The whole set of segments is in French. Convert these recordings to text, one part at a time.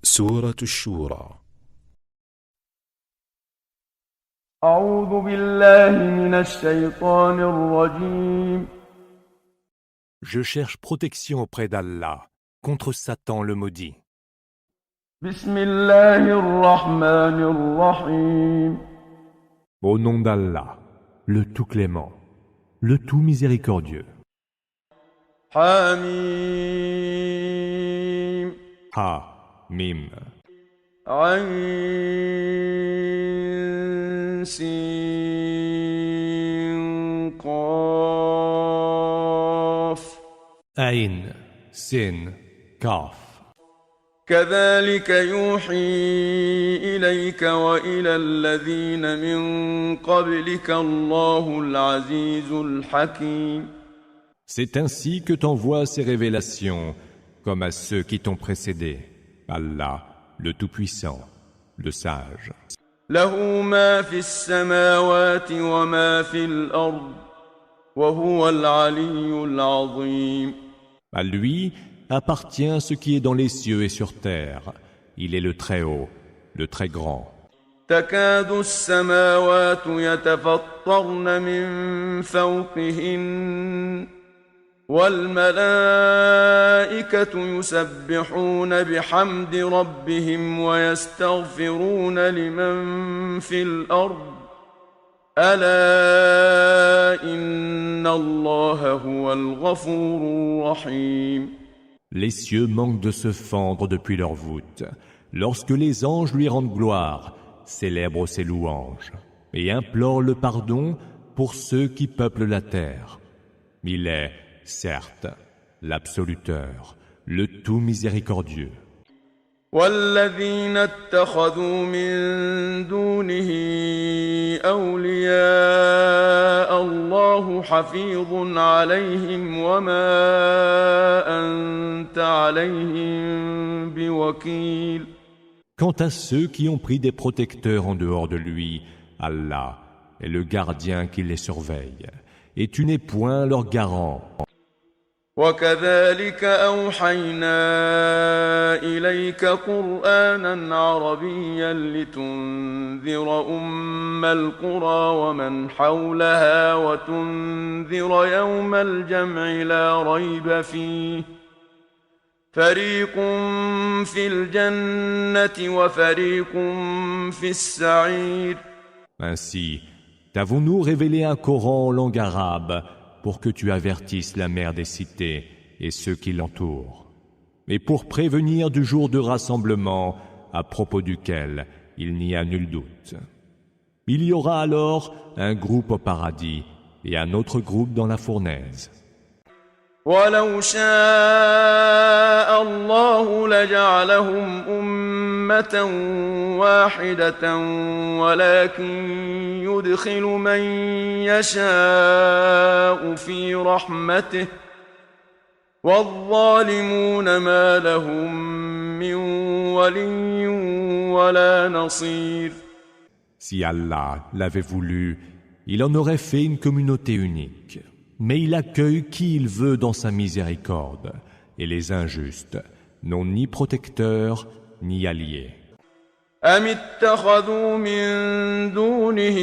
سورة الشورى. أعوذ بالله من الشيطان الرجيم. Je cherche protection auprès d'Allah contre Satan le maudit. بسم الله الرحمن الرحيم. Au nom d'Allah, le tout clément, le tout miséricordieux. حميم. Ha, Mim, عين سين قاف. Ain, Sin, Kaf. كذلك يوحي إليك وإلى الذين من قبلك الله العزيز الحكيم. C'est ainsi que t'envoie ces révélations, comme à ceux qui t'ont précédé. Allah, le Tout-Puissant, le Sage. له ما في السماوات وما في الأرض وهو العلي العظيم. À lui appartient ce qui est dans les cieux et sur terre. Il est le Très-Haut, le Très Grand. تكاد السماوات يتفطرن من فوقهن والملائكة يسبحون بحمد ربهم ويستغفرون لمن في الأرض ألا إن الله هو الغفور الرحيم. Les cieux manquent de se fendre depuis leur voûte, lorsque les anges lui rendent gloire, célèbrent ses louanges, et implorent le pardon pour ceux qui peuplent la terre. Il est, certes, l'absoluteur, le tout miséricordieux. والذين اتخذوا من دونه أولياء الله حفيظ عليهم وما أنت عليهم بوكيل. Quant à ceux qui ont pris des protecteurs en dehors de lui, Allah est le gardien qui les surveille, et tu n'es point leur garant. وكذلك أوحينا إليك قرآنا عربيا لتنذر أم القرى ومن حولها وتنذر يوم الجمع لا ريب فيه فريق في الجنة وفريق في السعير. Ainsi, t'avons-nous révélé un Coran en langue arabe pour que tu avertisses la mère des cités et ceux qui l'entourent, et pour prévenir du jour de rassemblement à propos duquel il n'y a nul doute. Il y aura alors un groupe au paradis et un autre groupe dans la fournaise. ولو شاء الله لجعلهم أمة واحدة ولكن يدخل من يشاء في رحمته والظالمون ما لهم من ولي ولا نصير. Si Allah l'avait voulu, il en aurait fait une communauté unique. Mais il accueille qui il veut dans sa miséricorde, et les injustes n'ont ni protecteur ni allié. أم اتخذوا من دونه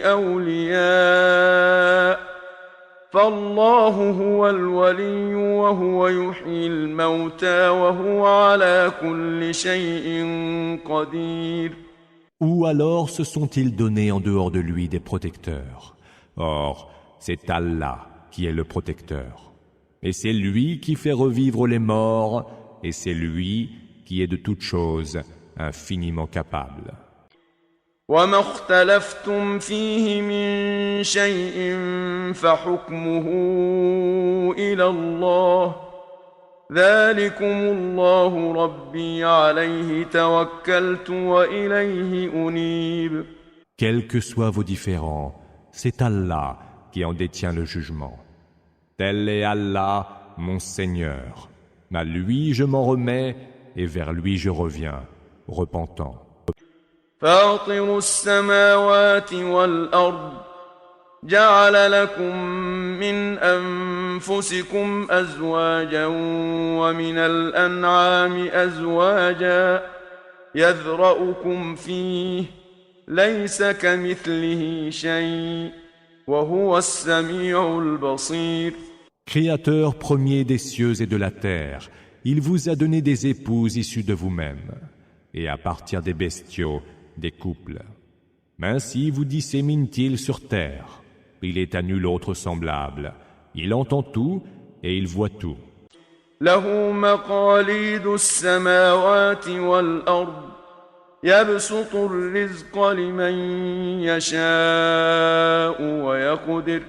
أولياء فالله هو الولي وهو يحيي الموتى وهو على كل شيء قدير. Ou alors se sont-ils donnés en dehors de lui des protecteurs? Or, c'est Allah qui est le protecteur. Et c'est lui qui fait revivre les morts, et c'est lui qui est de toutes choses infiniment capable. وما اختلفتم فيه من شيء فحكمه إلى الله ذلكم الله ربي عليه توكلت وإليه أنيب. Quels que soient vos différends, c'est Allah qui en détient le jugement. Tel est Allah, mon Seigneur. À lui je m'en remets et vers lui je reviens, repentant. فاطر السماوات والأرض جعل لكم من أنفسكم أزواجا ومن الأنعام أزواجا يذرأكم فيه ليس كمثله شيء وهو السميع البصير. Créateur premier des cieux et de la terre, il vous a donné des épouses issues de vous-même, et à partir des bestiaux, des couples. Ainsi vous dissémine-t-il sur terre. Il est à nul autre semblable. Il entend tout et il voit tout. له مقاليد السماوات والأرض يبسط الرزق لمن يشاء ويقدر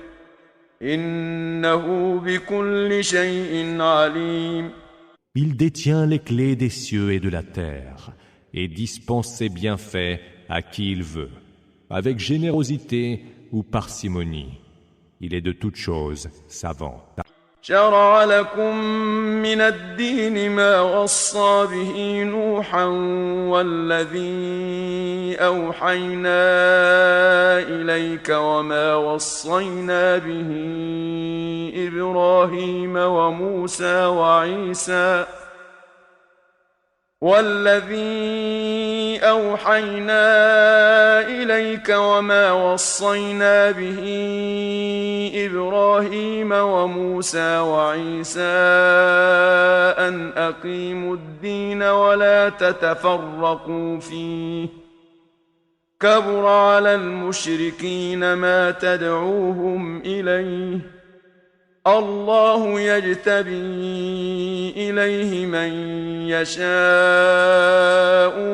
إنه بكل شيء عليم. Il détient les clés des cieux et de la terre et dispense ses bienfaits à qui il veut, avec générosité ou parcimonie. Il est de toutes choses savant. شرع لكم من الدين ما وصى به نوحا والذي أوحينا إليك وما وصينا به إبراهيم وموسى وعيسى والذي أوحينا إليك وما وصينا به إبراهيم وموسى وعيسى أن أقيموا الدين ولا تتفرقوا فيه كبر على المشركين ما تدعوهم إليه الله يجتبي إليه من يشاء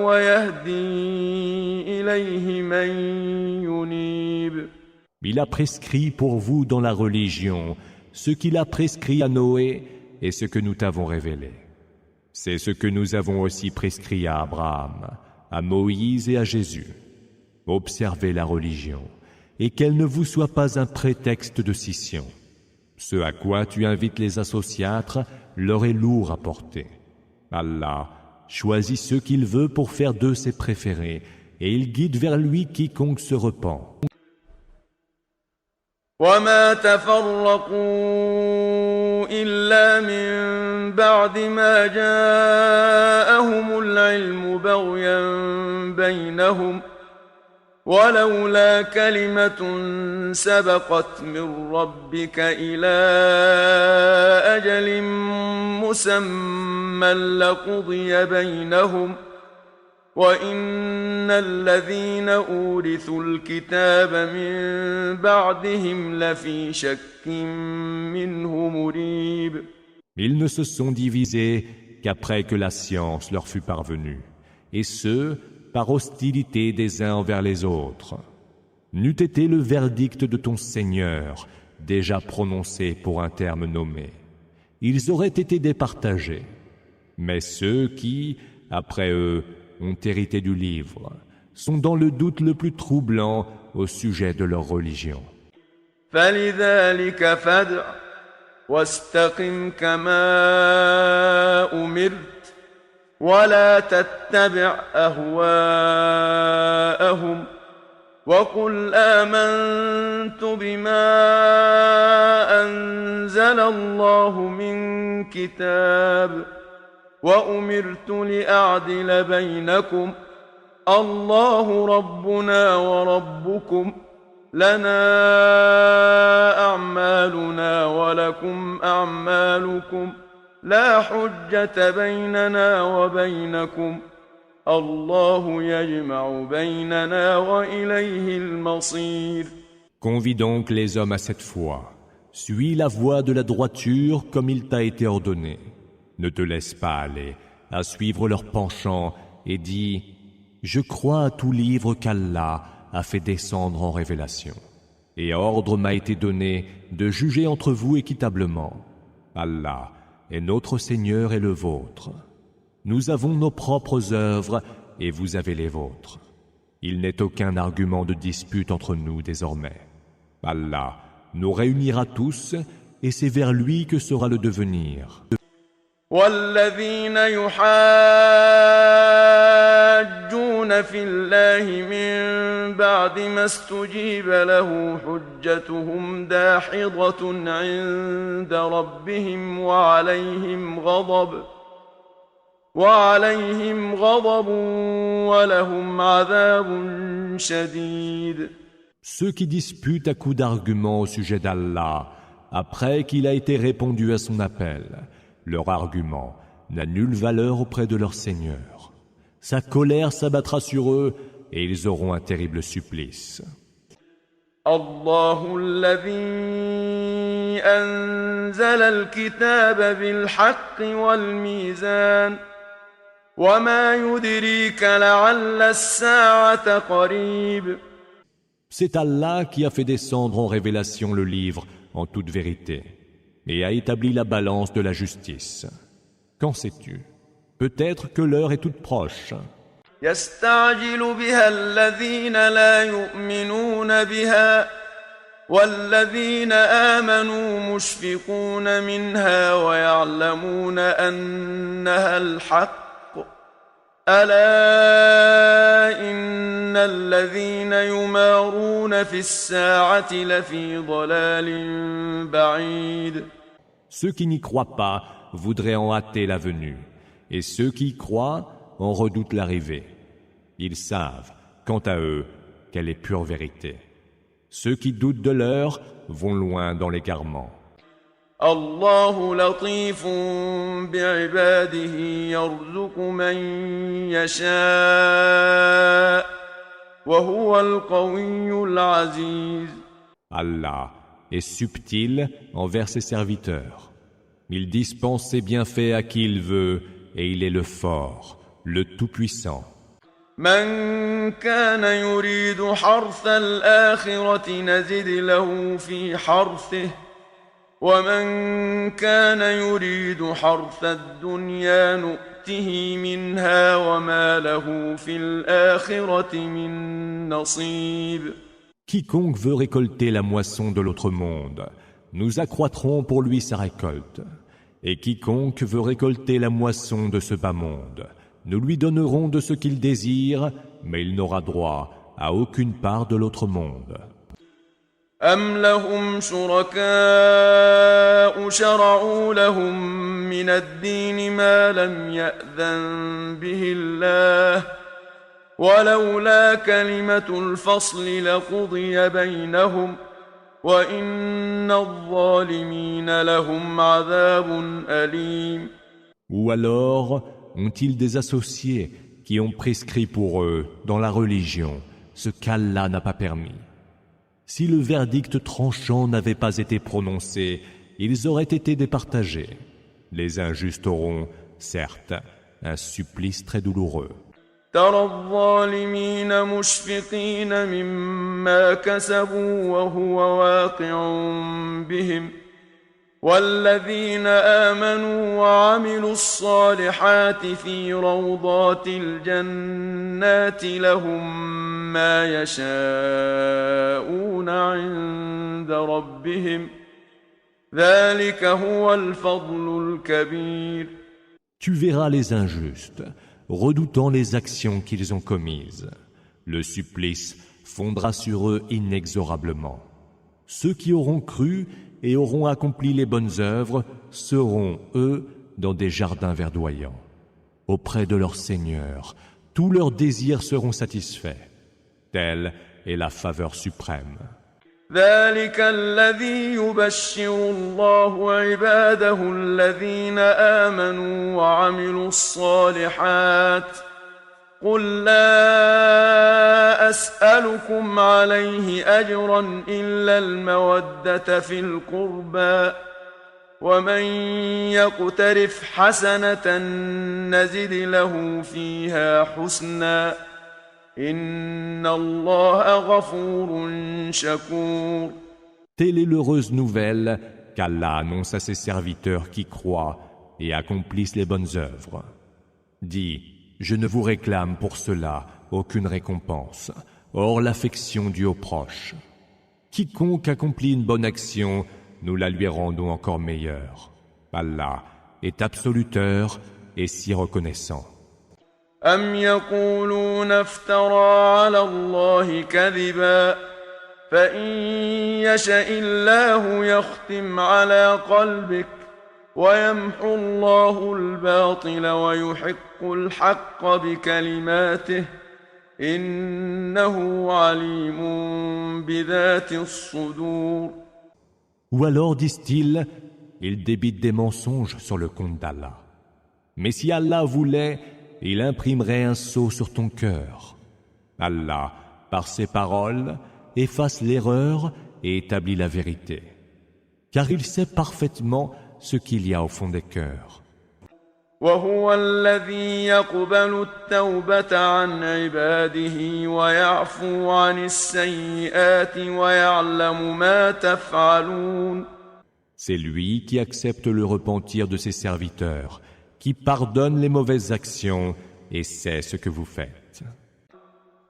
ويهدي إليه من ينيب. Il a prescrit pour vous dans la religion ce qu'il a prescrit à Noé et ce que nous t'avons révélé. C'est ce que nous avons aussi prescrit à Abraham, à Moïse et à Jésus. Observez la religion et qu'elle ne vous soit pas un prétexte de scission. Ce à quoi tu invites les associatres leur est lourd à porter. Allah choisit ceux qu'il veut pour faire d'eux ses préférés et il guide vers lui quiconque se repent. وما تفرقوا إلا من بعد ما جاءهم العلم بغيا بينهم ولولا كلمة سبقت من ربك إلى أجل مسمى لقضي بينهم وإن الذين أورثوا الكتاب من بعدهم لفي شك منه مريب. Ils ne se sont divisés qu'après que la science leur fut parvenue, et ce, par hostilité des uns envers les autres. N'eût été le verdict de ton Seigneur déjà prononcé pour un terme nommé, ils auraient été départagés. Mais ceux qui, après eux, ont hérité du livre, sont dans le doute le plus troublant au sujet de leur religion. فلذلك فادع واستقم كما أمرت ولا تتبع أهواءهم وقل آمنت بما أنزل الله من كتاب وأمرت لأعدل بينكم الله ربنا وربكم لنا أعمالنا ولكم أعمالكم لا حجة بيننا وبينكم الله يجمع بيننا وإليه المصير. Convie donc les hommes à cette foi. Suis la voie de la droiture comme il t'a été ordonné. Ne te laisse pas aller à suivre leur penchant et dis « Je crois à tout livre qu'Allah a fait descendre en révélation. Et ordre m'a été donné de juger entre vous équitablement. Allah est notre Seigneur et le vôtre. Nous avons nos propres œuvres et vous avez les vôtres. Il n'est aucun argument de dispute entre nous désormais. Allah nous réunira tous et c'est vers lui que sera le devenir. والذين يحاجون يجادلون في الله من بعد ما استجيب له حجتهم داحضة عند ربهم وعليهم غضب ولهم عذاب شديد. Ceux qui disputent à coups d'arguments au sujet d'Allah, après qu'il a été répondu à son appel, leur argument n'a nulle valeur auprès de leur Seigneur. Sa colère s'abattra sur eux et ils auront un terrible supplice. الله الذي أنزل الكتاب بالحق والميزان وما يدريك لعل الساعة قريب. C'est Allah qui a fait descendre en révélation le livre en toute vérité et a établi la balance de la justice. Qu'en sais-tu? Peut-être que l'heure est toute proche. يستعجل بها الذين لا يؤمنون بها والذين آمنوا مشفقون منها ويعلمون أنها الحق ألا إن الذين يمارون في الساعة لفي ضلال بعيد. Ceux qui n'y croient pas voudraient en hâter la venue, et ceux qui y croient en redoutent l'arrivée. Ils savent, quant à eux, qu'elle est pure vérité. Ceux qui doutent de l'heure vont loin dans l'égarement. الله لطيف بعباده يرزق من يشاء وهو القوي العزيز. Allah est subtil envers ses serviteurs. Il dispense ses bienfaits à qui il veut et il est le fort, le tout-puissant. من كان يريد حرث الآخرة نزد له في حرثه ومن كان يريد حرث الدنيا نؤته منها وما له في الآخرة من نصيب. Quiconque veut récolter la moisson de l'autre monde, nous accroîtrons pour lui sa récolte. Et quiconque veut récolter la moisson de ce bas monde, nous lui donnerons de ce qu'il désire, mais il n'aura droit à aucune part de l'autre monde. أم لهم شركاء شرعوا لهم من الدين ما لم يأذن به الله ولولا كلمة الفصل لقضي بينهم وإن الظالمين لهم عذاب أليم. Ou alors ont-ils des associés qui ont prescrit pour eux dans la religion ce qu'Allah n'a pas permis? Si le verdict tranchant n'avait pas été prononcé, ils auraient été départagés. Les injustes auront, certes, un supplice très douloureux. ترى الظالمين مشفقين مما كسبوا وهو واقع بهم والذين آمنوا وعملوا الصالحات في روضات الجنات لهم ما يشاءون عند ربهم ذلك هو الفضل الكبير. Tu verras les injustes, redoutant les actions qu'ils ont commises. Le supplice fondra sur eux inexorablement. Ceux qui auront cru et auront accompli les bonnes œuvres seront, eux, dans des jardins verdoyants. Auprès de leur Seigneur, tous leurs désirs seront satisfaits. Telle est la faveur suprême. ذلك الذي يبشر الله عباده الذين آمنوا وعملوا الصالحات قل لا أسألكم عليه أجرا إلا المودة في القربى ومن يقترف حسنة نزد له فيها حسنا إن الله غفور شكور. Telle est l'heureuse nouvelle qu'Allah annonce à ses serviteurs qui croient et accomplissent les bonnes œuvres. Dis, je ne vous réclame pour cela aucune récompense, hors l'affection due aux proches. Quiconque accomplit une bonne action, nous la lui rendons encore meilleure. Allah est absoluteur et si reconnaissant. أم يقولون افترى على الله كذبا فإن يشأ الله يختم على قلبك ويمحو الله الباطل ويحق الحق بكلماته إنه عليم بذات الصدور. Ou alors disent-ils, ils débitent des mensonges sur le compte d'Allah. Mais si Allah voulait, il imprimerait un sceau sur ton cœur. Allah, par ses paroles, efface l'erreur et établit la vérité. Car il sait parfaitement ce qu'il y a au fond des cœurs. وهو الذي يقبل التوبة عن عباده ويعفو عن السيئات ويعلم ما تفعلون. C'est lui qui accepte le repentir de ses serviteurs, qui pardonne les mauvaises actions et sait ce que vous faites.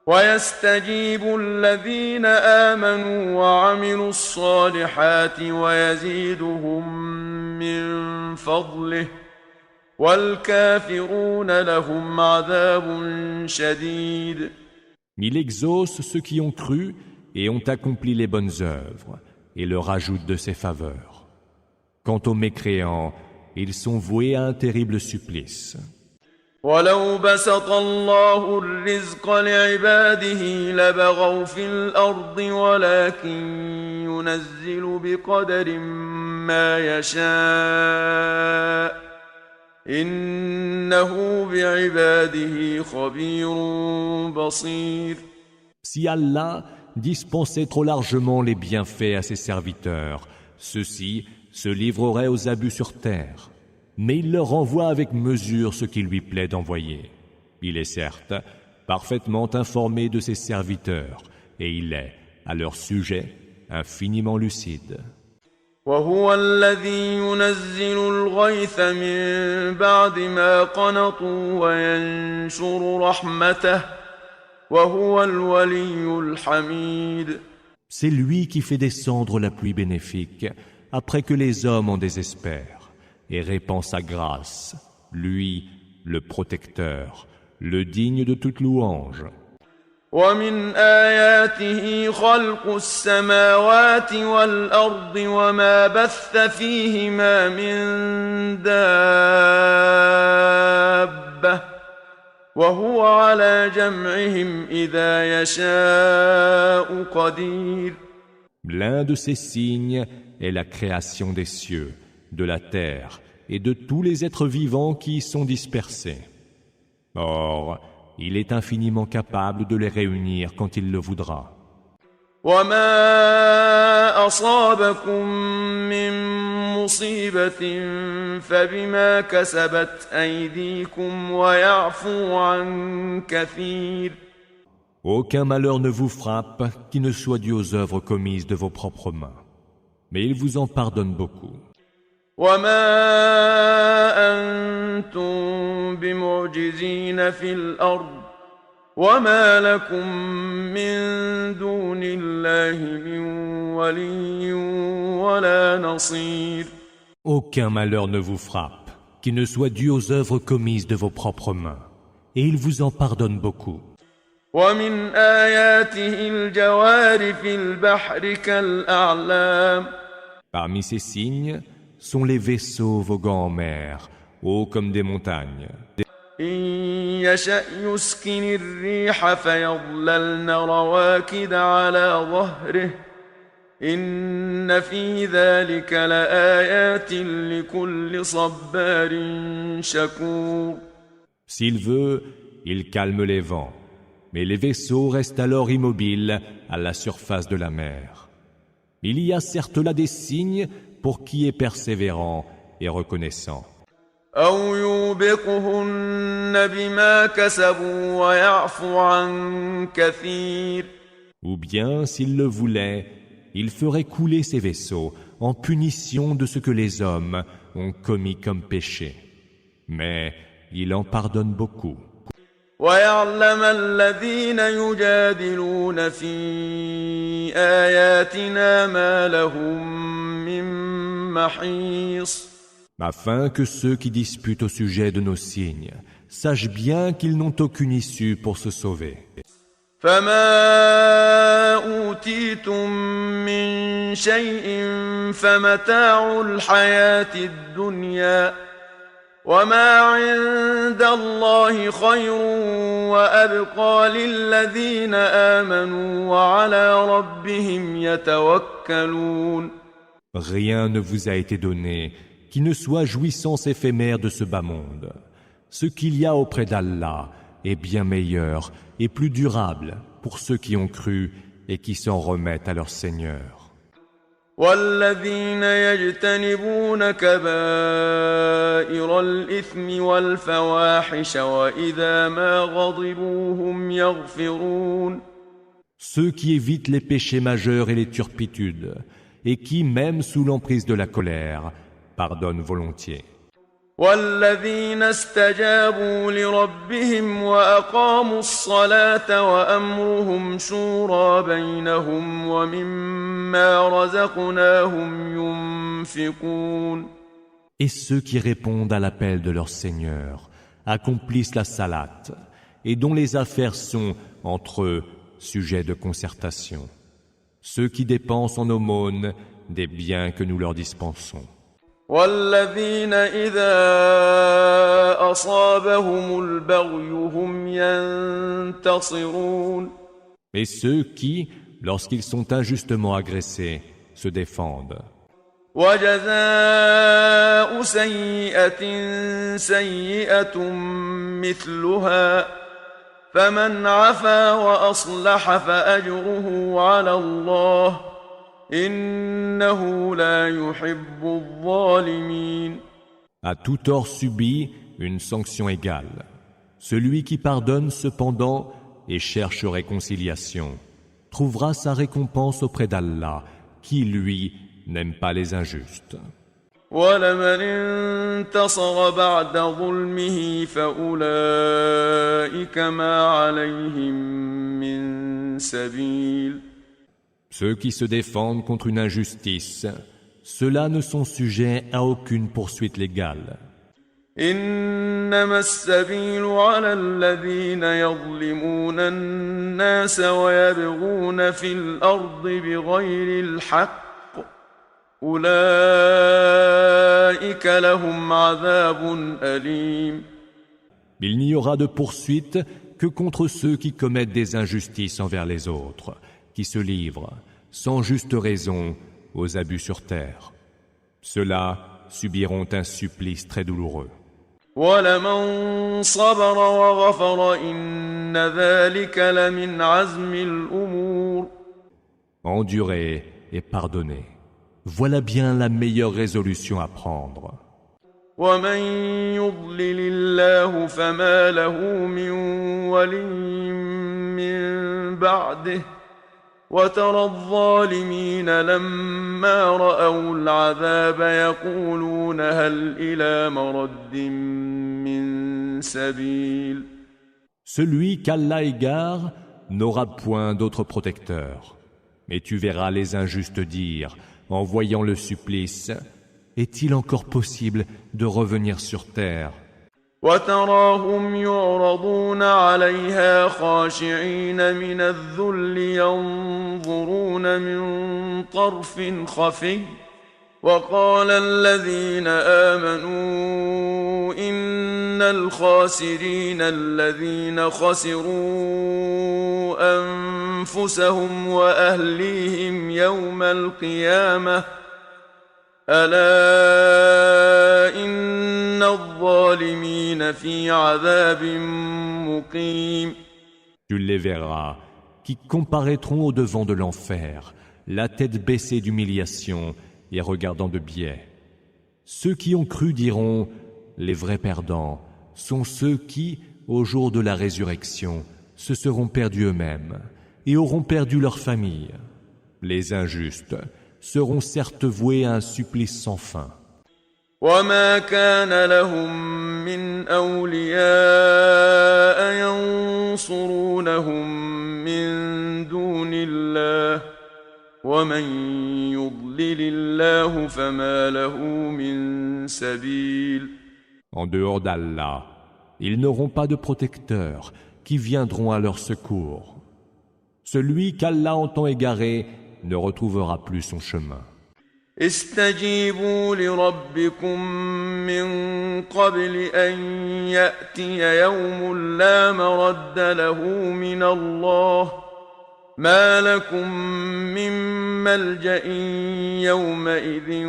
ويستجيب الذين آمنوا وعملوا الصالحات ويزيدهم من فضله والكافرون لهم عذاب شديد. Il exauce ceux qui ont cru et ont accompli les bonnes œuvres et leur ajoute de ses faveurs. Quant aux mécréants, ils sont voués à un terrible supplice. ولو بسط الله الرزق لعباده لبغوا في الأرض ولكن ينزل بقدر ما يشاء إنه بعباده خبير بصير. Si Allah dispensait trop largement les bienfaits à ses serviteurs, ceux-ci se livreraient aux abus sur terre. Mais il leur envoie avec mesure ce qui lui plaît d'envoyer. Il est certes parfaitement informé de ses serviteurs, et il est, à leur sujet, infiniment lucide. وهو الذي ينزل الغيث من بعد ما قنطوا وينشر رحمته وهو الولي الحميد. C'est lui qui fait descendre la pluie bénéfique après que les hommes en désespèrent et répand sa grâce, lui, le protecteur, le digne de toute louange. ومن آياته خلق السماوات والأرض وما بث فيهما من دابة وهو على جمعهم إذا يشاء قدير. L'un de ces signes est la création des cieux, de la terre et de tous les êtres vivants qui y sont dispersés. Or, il est infiniment capable de les réunir quand il le voudra. وما أصابكم من مصيبة فبما كسبت أيديكم ويعفو عن كثير. Aucun malheur ne vous frappe qui ne soit dû aux œuvres commises de vos propres mains. Mais il vous en pardonne beaucoup. وما أنتم بمعجزين في الأرض وما لكم من دون الله من ولي ولا نصير. Aucun malheur ne vous frappe qui ne soit dû aux œuvres commises de vos propres mains. Et il vous en pardonne beaucoup. ومن آياته الجوار في البحر كالأعلام. Parmi ces signes sont les vaisseaux voguant en mer, hauts comme des montagnes. إن يشأ يسكن الريح فيظللن رواكد على ظهره إن في ذلك لآيات لكل صبار شكور. S'il veut, il calme les vents, mais les vaisseaux restent alors immobiles à la surface de la mer. Il y a certes là des signes pour qui est persévérant et reconnaissant. أو يوبقهن بما كسبوا ويعفو عن كثير. Ou bien, s'il le voulait, il ferait couler ces vaisseaux en punition de ce que les hommes ont commis comme péché. Mais il en pardonne beaucoup. ويعلم الذين يجادلون في آياتنا ما لهم من محيص. Afin que ceux qui disputent au sujet de nos signes sache bien qu'ils n'ont aucune issue pour se sauver. فما أوتيتم من شيء فمتاع الحياة الدنيا وما عند الله خير وأبقى للذين آمنوا وعلى ربهم يتوكلون. Rien ne vous a été donné qui ne soit jouissance éphémère de ce bas monde. Ce qu'il y a auprès d'Allah est bien meilleur et plus durable pour ceux qui ont cru et qui s'en remettent à leur Seigneur. والذين يجتنبون كبائر الإثم والفواحش وإذا ما غضبوا هم يغفرون. Ceux qui évitent les péchés majeurs et les turpitudes, et qui, même sous l'emprise de la colère, pardonnent volontiers. والذين استجابوا لربهم وأقاموا الصلاة وأمرهم شورى بينهم ومما رزقناهم ينفقون. Et ceux qui répondent à l'appel de leur Seigneur, accomplissent la salate, et dont les affaires sont, entre eux, sujets de concertation. Ceux qui dépensent en aumône des biens que nous leur dispensons. والذين إذا أصابهم البغي هم ينتصرون. Et ceux qui, lorsqu'ils sont injustement agressés, se défendent. وجزاء سيئة سيئة مثلها فمن عفا وأصلح فأجره على الله إنه لا يحب الظالمين. À tout tort subi, une sanction égale. Celui qui pardonne cependant et cherche réconciliation trouvera sa récompense auprès d'Allah, qui, lui, n'aime pas les injustes. ولمن انتصر بعد ظلمه فأولئك ما عليهم من سبيل. Ceux qui se défendent contre une injustice, ceux-là ne sont sujets à aucune poursuite légale. إنما السبيل على الذين يظلمون الناس ويبغون في الأرض بغير الحق أولئك لهم عذاب أليم. Il n'y aura de poursuite que contre ceux qui commettent des injustices envers les autres, qui se livrent, sans juste raison, aux abus sur terre. Ceux-là subiront un supplice très douloureux. ولمن صبر وغفر إن ذلك لمن عزم الأمور. Endurer et pardonner. Voilà bien la meilleure résolution à prendre. ومن يضلل الله فما له من ولي من بعده وترى الظالمين لما رأوا العذاب يقولون هل إلى مرد من سبيل. Celui qu'Allah égare n'aura point d'autre protecteur. Mais tu verras les injustes dire, en voyant le supplice, est-il encore possible de revenir sur terre? وتراهم يعرضون عليها خاشعين من الذل ينظرون من طرف خفي وقال الذين آمنوا إن الخاسرين الذين خسروا أنفسهم وأهليهم يوم القيامة ألا إن الظالمين في عذاب مقيم. Tu les verras, qui comparaîtront au devant de l'enfer, la tête baissée d'humiliation et regardant de biais. Ceux qui ont cru diront, les vrais perdants sont ceux qui, au jour de la résurrection, se seront perdus eux-mêmes et auront perdu leur famille. Les injustes seront certes voués à un supplice sans fin. وما كان لهم من أولياء ينصرونهم من دون الله ومن يضلل الله فما له من سبيل. En dehors d'Allah, ils n'auront pas de protecteurs qui viendront à leur secours. Celui qu'Allah entend égarer ne retrouvera plus son chemin. استجيبوا لربكم من قبل أن يأتي يوم لا مرد له من الله ما لكم من ملجأ يومئذ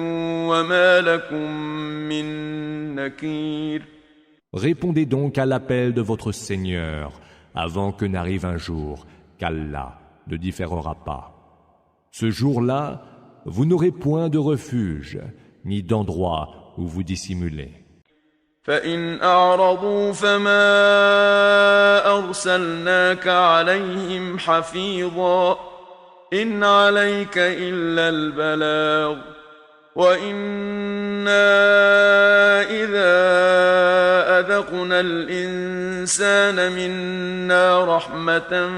وما لكم من نكير. Répondez donc à l'appel de votre Seigneur avant que n'arrive un jour qu'Allah ne différera pas. Ce jour-là, vous n'aurez point de refuge, ni d'endroit où vous dissimuler. فإن أعرضوا فما أرسلناك عليهم حفيظا إن عليك إلا البلاغ وإنا إذا أذقنا الإنسان منا رحمة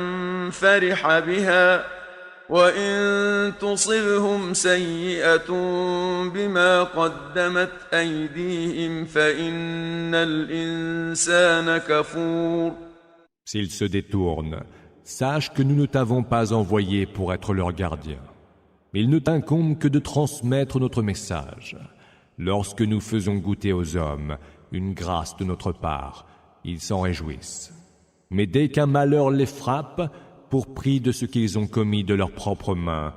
فرح بها وإن تصبهم سيئة بما قدمت أيديهم فإن الإنسان كفور. S'ils se détournent, sache que nous ne t'avons pas envoyé pour être leur gardien. Il ne t'incombe que de transmettre notre message. Lorsque nous faisons goûter aux hommes une grâce de notre part, ils s'en réjouissent. Mais dès qu'un malheur les frappe, pour prix de ce qu'ils ont commis de leurs propres mains,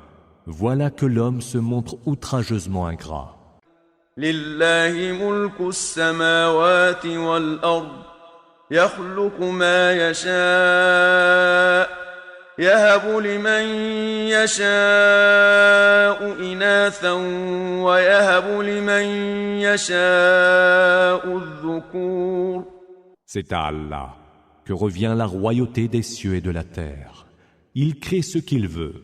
voilà que l'homme se montre outrageusement ingrat. لله ملك السماوات والأرض يخلق ما يشاء يهب لمن يشاء إناثا ويهب لمن يشاء الذكور. C'est à Allah que revient la royauté des cieux et de la terre. Il crée ce qu'il veut.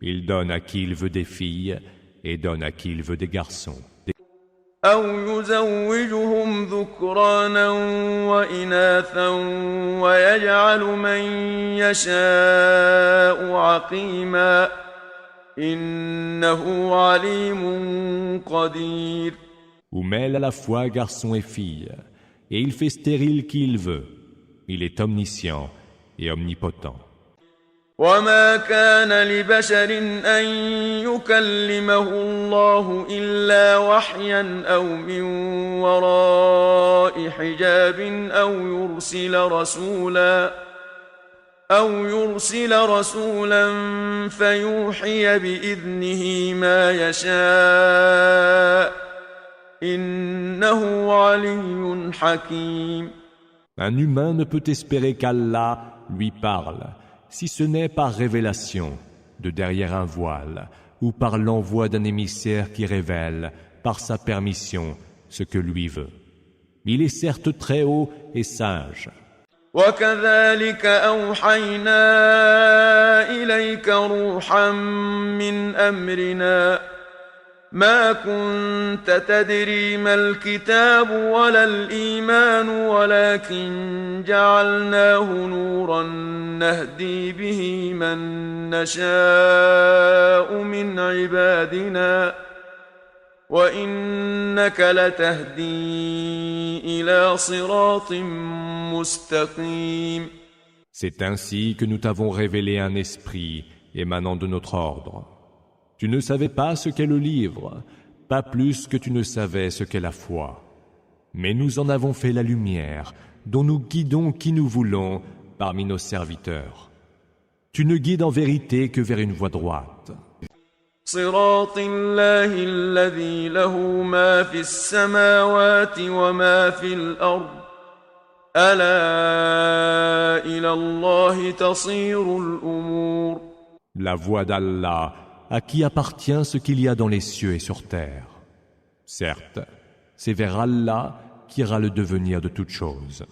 Il donne à qui il veut des filles et donne à qui il veut des garçons. أو يزوجهم ذكرانا وإناثا ويجعل من يشاء عقيما إنه عليم قدير. Ou mêle à la fois garçons et filles, et il fait stérile qui il veut. Il est omniscient et omnipotent. وما كان لبشر أن يكلمه الله إلا وحيا أو من وراء حجاب أو يرسل رسولا فيوحي بإذنه ما يشاء إنه علي حكيم. Un humain ne peut espérer qu'Allah lui parle, si ce n'est par révélation, de derrière un voile, ou par l'envoi d'un émissaire qui révèle, par sa permission, ce que lui veut. Il est certes très haut et sage. وكذلك أوحينا إليك روحا من أمرنا ما كنت تدري ما الكتاب ولا الإيمان ولكن جعلناه نورا نهدي به من نشاء من عبادنا وإنك لتهدي إلى صراط مستقيم. C'est ainsi que nous t'avons révélé un esprit émanant de notre ordre. Tu ne savais pas ce qu'est le livre, pas plus que tu ne savais ce qu'est la foi. Mais nous en avons fait la lumière, dont nous guidons qui nous voulons parmi nos serviteurs. Tu ne guides en vérité que vers une voie droite. صراط الله الذي له ما في السماوات وما في الأرض ألا إلى الله تصير الأمور. La voie d'Allah, à qui appartient ce qu'il y a dans les cieux et sur terre. Certes, c'est vers Allah qu'ira le devenir de toutes choses.